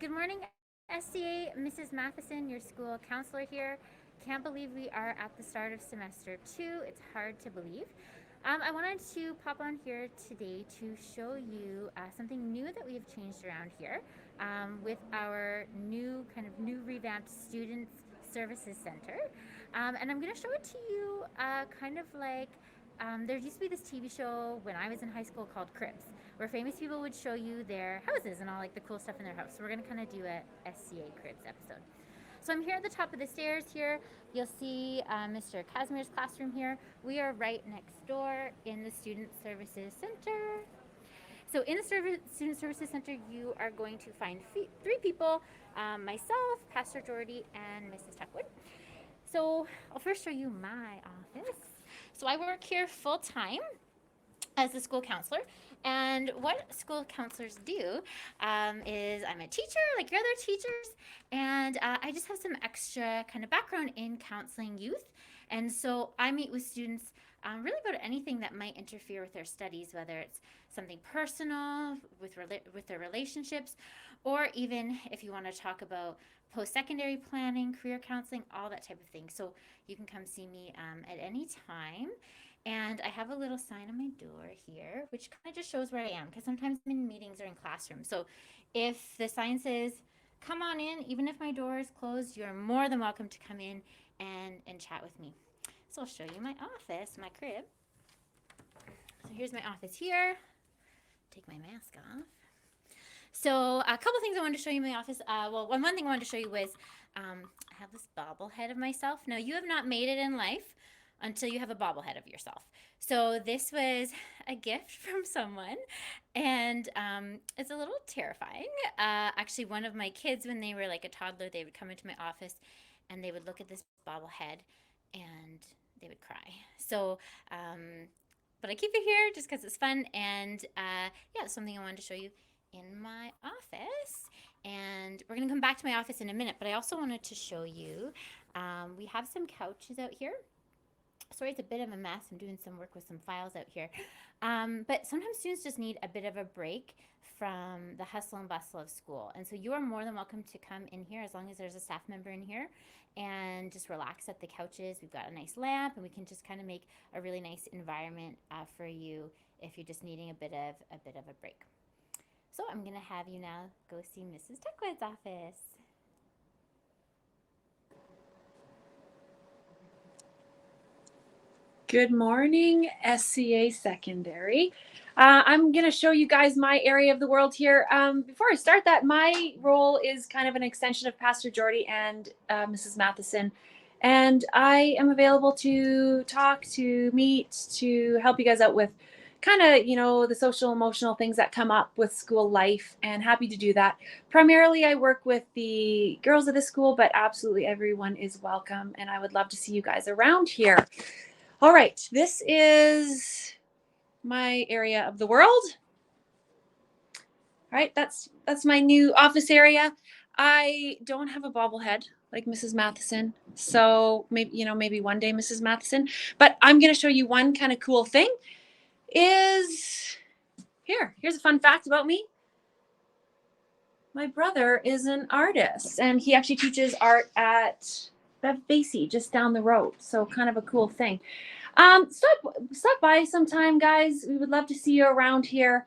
Good morning, SCA. Mrs. Matheson, your school counselor here. Can't believe we are at the start of semester 2. It's hard to believe. I wanted to pop on here today to show you something new that we've changed around here with our new revamped Students Services Center. And I'm going to show it to you kind of like there used to be this TV show when I was in high school called Cribs, where famous people would show you their houses and all like the cool stuff in their house. So we're gonna kind of do a SCA Cribs episode. So I'm here at the top of the stairs here. You'll see Mr. Casimir's classroom here. We are right next door in the Student Services Center. So in the Student Services Center, you are going to find three people, myself, Pastor Jordie, and Mrs. Tuckwood. So I'll first show you my office. So I work here full time as the school counselor. And what school counselors do is I'm a teacher like your other teachers, and I just have some extra kind of background in counseling youth. And so I meet with students really about anything that might interfere with their studies, whether it's something personal with their relationships, or even if you want to talk about post-secondary planning, career counseling, all that type of thing. So you can come see me at any time. And I have a little sign on my door here, which kind of just shows where I am, because sometimes I'm in meetings or in classrooms. So if the sign says, come on in, even if my door is closed, you're more than welcome to come in and chat with me. So I'll show you my office, my crib. So here's my office here. Take my mask off. So a couple things I wanted to show you in my office. One thing I wanted to show you was I have this bobblehead of myself. Now, you have not made it in life until you have a bobblehead of yourself. So this was a gift from someone, and it's a little terrifying. Actually, one of my kids, when they were like a toddler, they would come into my office and they would look at this bobblehead and they would cry. So, but I keep it here just because it's fun, and yeah, it's something I wanted to show you in my office. And we're gonna come back to my office in a minute, but I also wanted to show you, we have some couches out here. Sorry, it's a bit of a mess. I'm doing some work with some files out here. But sometimes students just need a bit of a break from the hustle and bustle of school. And so you are more than welcome to come in here as long as there's a staff member in here and just relax at the couches. We've got a nice lamp, and we can just kind of make a really nice environment for you if you're just needing a bit of a break. So I'm gonna have you now go see Mrs. Tuckwood's office. Good morning, SCA Secondary. I'm going to show you guys my area of the world here. Before I start that, my role is kind of an extension of Pastor Jordie and Mrs. Matheson. And I am available to talk, to meet, to help you guys out with kind of, the social, emotional things that come up with school life, and happy to do that. Primarily, I work with the girls of the school, but absolutely everyone is welcome. And I would love to see you guys around here. All right, this is my area of the world. All right, that's my new office area. I don't have a bobblehead like Mrs. Matheson, so maybe one day, Mrs. Matheson. But I'm going to show you one kind of cool thing. Here's a fun fact about me. My brother is an artist, and he actually teaches art at Bev Basie just down the road. So kind of a cool thing. Stop by sometime, guys. We would love to see you around here.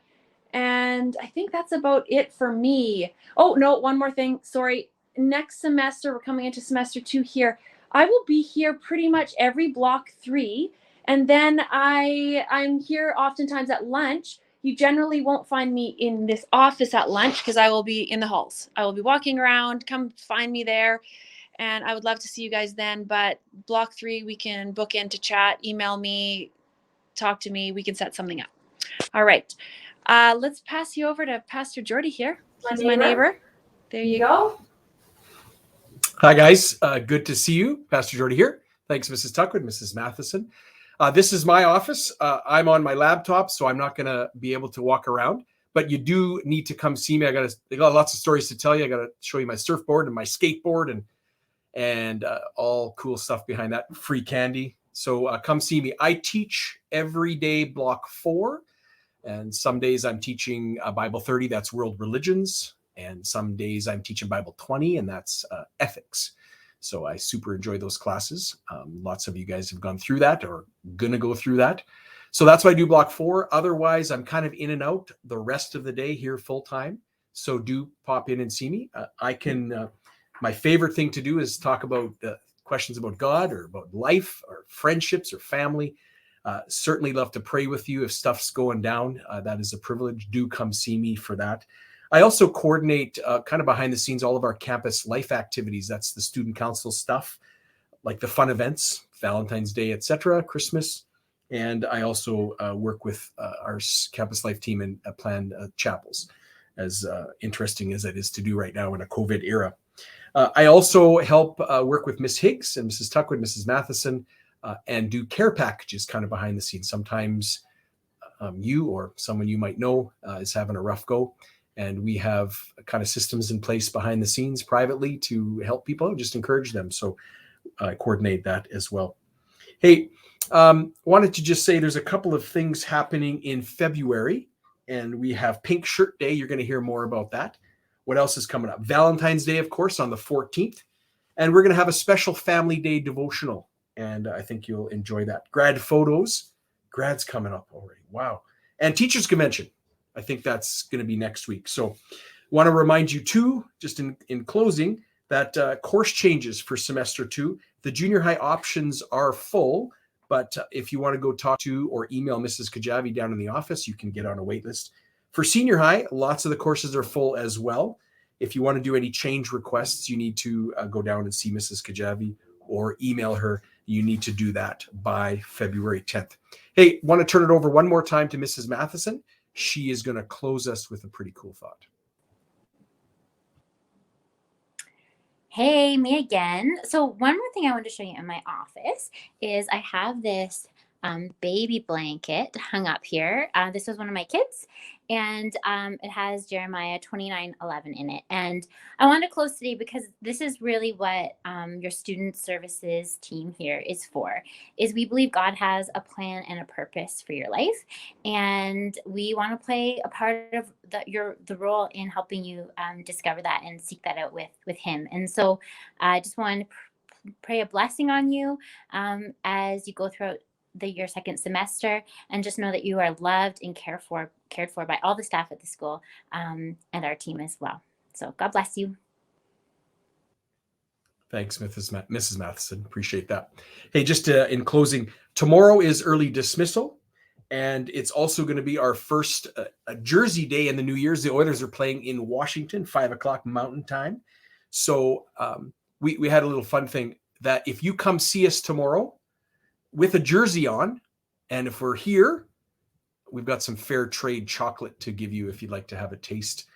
And I think that's about it for me. Oh, no, one more thing. Sorry. Next semester, we're coming into semester 2 here. I will be here pretty much every block 3. And then I'm here oftentimes at lunch. You generally won't find me in this office at lunch because I will be in the halls. I will be walking around. Come find me there. And I would love to see you guys then. But block 3, we can book in to chat, email me, talk to me. We can set something up. All right. Let's pass you over to Pastor Jordie here. He's my neighbor. There you go. Hi, guys. Good to see you. Pastor Jordie here. Thanks, Mrs. Tuckwood, Mrs. Matheson. This is my office. I'm on my laptop, so I'm not going to be able to walk around. But you do need to come see me. I got lots of stories to tell you. I got to show you my surfboard and my skateboard and all cool stuff behind that. Free candy. So come see me. I teach every day block 4. And some days I'm teaching Bible 30. That's world religions. And some days I'm teaching Bible 20, and that's ethics. So I super enjoy those classes. Lots of you guys have gone through that or going to go through that. So that's why I do block 4. Otherwise, I'm kind of in and out the rest of the day here full time. So do pop in and see me. My favorite thing to do is talk about questions about God or about life or friendships or family. Certainly love to pray with you if stuff's going down. That is a privilege. Do come see me for that. I also coordinate kind of behind the scenes all of our campus life activities. That's the student council stuff, like the fun events, Valentine's Day, etc., Christmas. And I also work with our campus life team and plan chapels, as interesting as it is to do right now in a COVID era. I also help work with Miss Higgs and Mrs. Tuckwood, Mrs. Matheson, and do care packages kind of behind the scenes. Sometimes you or someone you might know is having a rough go. And we have kind of systems in place behind the scenes privately to help people, just encourage them. So I coordinate that as well. Hey, wanted to just say there's a couple of things happening in February, and we have Pink Shirt Day. You're going to hear more about that. What else is coming up? Valentine's Day, of course, on the 14th. And we're going to have a special Family Day devotional. And I think you'll enjoy that. Grad photos. Grad's coming up already. Wow. And Teachers Convention. I think that's going to be next week. So want to remind you too, just in closing, that course changes for semester 2. The junior high options are full, but if you want to go talk to or email Mrs. Kajabi down in the office, you can get on a wait list. For senior high, lots of the courses are full as well. If you want to do any change requests, you need to go down and see Mrs. Kajabi or email her. You need to do that by February 10th. Hey, want to turn it over one more time to Mrs. Matheson. She is going to close us with a pretty cool thought. Hey, me again. So one more thing I wanted to show you in my office is I have this baby blanket hung up here. This was one of my kids, and it has Jeremiah 29:11 in it. And I wanted to close today because this is really what your student services team here is for. Is we believe God has a plan and a purpose for your life, and we want to play a part of the role in helping you discover that and seek that out with Him. And so I just want to pray a blessing on you as you go throughout your second semester, and just know that you are loved and cared for by all the staff at the school and our team as well. So God bless you. Thanks, Mrs. Matheson. Appreciate that. Hey, just in closing, tomorrow is early dismissal, and it's also going to be our first Jersey day in the New Year's. The Oilers are playing in Washington, 5:00 Mountain Time. So we had a little fun thing that if you come see us tomorrow with a jersey on, and if we're here, we've got some fair trade chocolate to give you if you'd like to have a taste.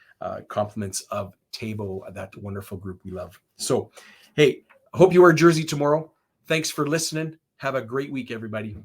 Compliments of Tabo, that wonderful group we love. So, hey, I hope you wear a jersey tomorrow. Thanks for listening. Have a great week, everybody.